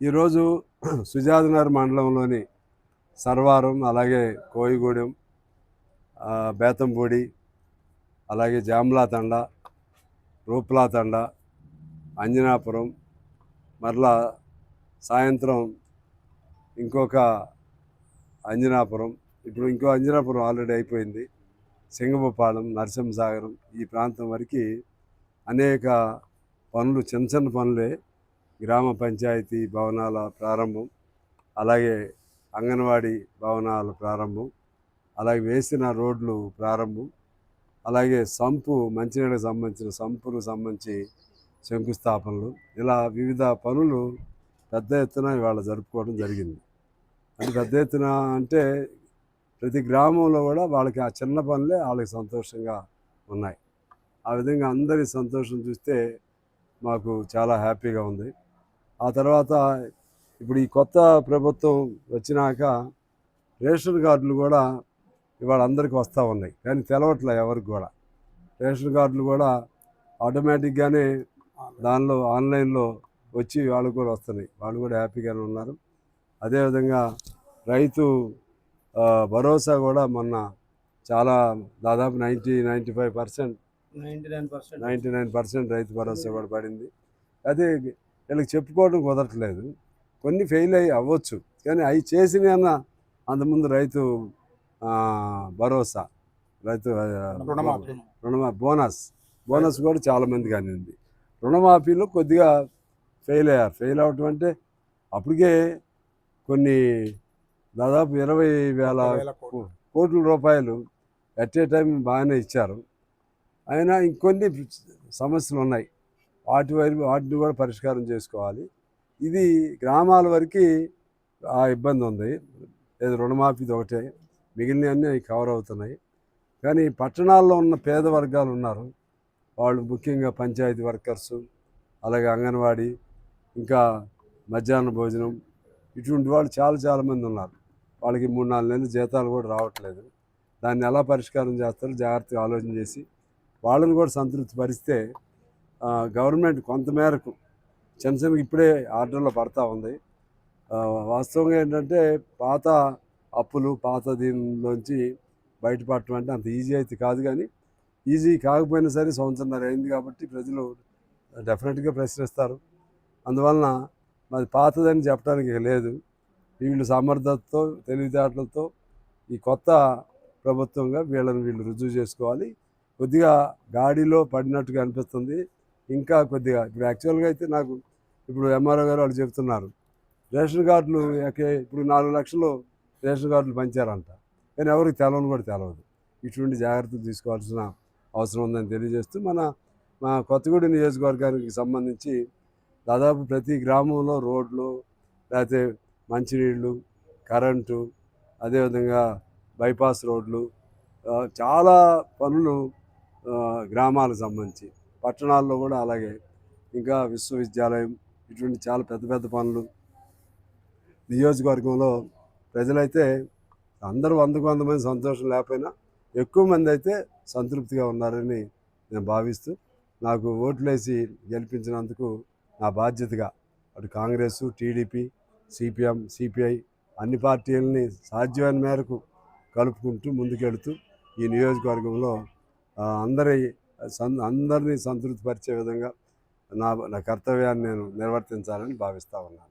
ఈరోజు సుజాతనగర్ మండలంలోని సర్వారం, అలాగే కోయిగూడెం, బేతంపూడి, అలాగే జామ్లా తండ, రూప్లా తండ, అంజనాపురం, మరలా సాయంత్రం ఇంకొక అంజనాపురం, ఇప్పుడు ఇంకో అంజనాపురం ఆల్రెడీ అయిపోయింది, సింగమపాలెం, నరసింహసాగరం ఈ ప్రాంతం వరకు అనేక పనులు, చిన్న చిన్న పనులే. గ్రామ పంచాయతీ భవనాల ప్రారంభం, అలాగే అంగన్వాడీ భవనాల ప్రారంభం, అలాగే వేసిన రోడ్లు ప్రారంభం, అలాగే సంపు, మంచినీళ్ళకి సంబంధించిన సంపుకు సంబంధించి శంకుస్థాపనలు, ఇలా వివిధ పనులు పెద్ద ఎత్తున ఇవాళ జరుపుకోవడం జరిగింది. అంటే పెద్ద ఎత్తున అంటే ప్రతి గ్రామంలో కూడా వాళ్ళకి ఆ చిన్న పనులే వాళ్ళకి సంతోషంగా ఉన్నాయి. ఆ విధంగా అందరి సంతోషం చూస్తే మాకు చాలా హ్యాపీగా ఉంది. ఆ తర్వాత ఇప్పుడు ఈ కొత్త ప్రభుత్వం వచ్చినాక రేషన్ కార్డులు కూడా ఇవాళ అందరికీ వస్తూ ఉన్నాయి, కానీ తెలవట్లే ఎవరికి కూడా. రేషన్ కార్డులు కూడా ఆటోమేటిక్గానే దానిలో ఆన్లైన్లో వచ్చి వాళ్ళకు కూడా వస్తున్నాయి, వాళ్ళు కూడా హ్యాపీగానే ఉన్నారు. అదేవిధంగా రైతు భరోసా కూడా మొన్న చాలా దాదాపు 99% రైతు భరోసా కూడా పడింది. అదే వీళ్ళకి చెప్పుకోవడం కుదరట్లేదు, కొన్ని ఫెయిల్ అవ్వచ్చు, కానీ అవి చేసిన అంతకుముందు రైతు భరోసా, రైతు బోనస్ కూడా చాలామంది కానివ్వండి. రుణమాఫీలో కొద్దిగా ఫెయిల్ అయ్యారు. ఫెయిల్ అవ్వటం అంటే అప్పటికే కొన్ని దాదాపు 20,000 కోట్ల రూపాయలు ఎట్ ఏ టైం బాగానే ఇచ్చారు. అయినా ఇంకొన్ని సమస్యలు ఉన్నాయి, వాటిని కూడా పరిష్కారం చేసుకోవాలి. ఇది గ్రామాల వరకు ఆ ఇబ్బంది ఉంది, ఏదో రుణమాఫీది ఒకటే, మిగిలినవన్నీ అవి కవర్ అవుతున్నాయి. కానీ పట్టణాల్లో ఉన్న పేద వర్గాలు ఉన్నారు, వాళ్ళు ముఖ్యంగా పంచాయతీ వర్కర్సు, అలాగే అంగన్వాడీ, ఇంకా మధ్యాహ్న భోజనం, ఇటువంటి వాళ్ళు చాలామంది ఉన్నారు. వాళ్ళకి 3-4 నెలలు జీతాలు కూడా రావట్లేదు. దాన్ని ఎలా పరిష్కారం చేస్తారో జాగ్రత్తగా ఆలోచన చేసి వాళ్ళని కూడా సంతృప్తి పరిస్తే గవర్నమెంట్ కొంతమేరకు చిన్న ఇప్పుడే ఆర్డర్లో పడతా ఉంది. వాస్తవంగా ఏంటంటే పాత అప్పులు, పాత దీనిలోంచి బయటపడటం అంటే అంత ఈజీ అయితే కాదు, కానీ ఈజీ కాకపోయినా సరే సంవత్సరంన్నర అయింది కాబట్టి ప్రజలు డెఫినెట్గా ప్రశ్నిస్తారు. అందువలన మాది పాతదని చెప్పడానికి లేదు. వీళ్ళు సమర్థతతో, తెలివితేటలతో ఈ కొత్త ప్రభుత్వంగా వీళ్ళు రుజువు చేసుకోవాలి. కొద్దిగా గాడిలో పడినట్టుగా అనిపిస్తుంది. ఇంకా కొద్దిగా ఇప్పుడు యాక్చువల్గా అయితే నాకు ఇప్పుడు ఎంఆర్ఓ గారు వాళ్ళు చెప్తున్నారు, రేషన్ కార్డులు ఇప్పుడు 4 లక్షలు రేషన్ కార్డులు పంచారంట, కానీ ఎవరికి తెలవని కూడా తెలవదు. ఇటువంటి జాగ్రత్తలు తీసుకోవాల్సిన అవసరం ఉందని తెలియజేస్తూ, మా కొత్తగూడెం నియోజకవర్గానికి సంబంధించి దాదాపు ప్రతి గ్రామంలో రోడ్లు, లేకపోతే మంచినీళ్ళు, కరెంటు, అదేవిధంగా బైపాస్ రోడ్లు, చాలా పనులు గ్రామాలకు సంబంధించి, పట్టణాల్లో కూడా అలాగే, ఇంకా విశ్వవిద్యాలయం, ఇటువంటి చాలా పెద్ద పనులు నియోజకవర్గంలో ప్రజలైతే అందరూ 100 మంది సంతోషం లేకపోయినా ఎక్కువ మంది అయితే సంతృప్తిగా ఉన్నారని నేను భావిస్తూ, నాకు ఓట్లేసి గెలిపించినందుకు నా బాధ్యతగా అటు కాంగ్రెస్, టీడీపీ, సిపిఎం, సిపిఐ అన్ని పార్టీలని సాధ్యమైన మేరకు కలుపుకుంటూ ముందుకెళ్తూ ఈ నియోజకవర్గంలో అందరినీ సంతృప్తిపరిచే విధంగా నా కర్తవ్యాన్ని నేను నిర్వర్తించాలని భావిస్తూ ఉన్నాను.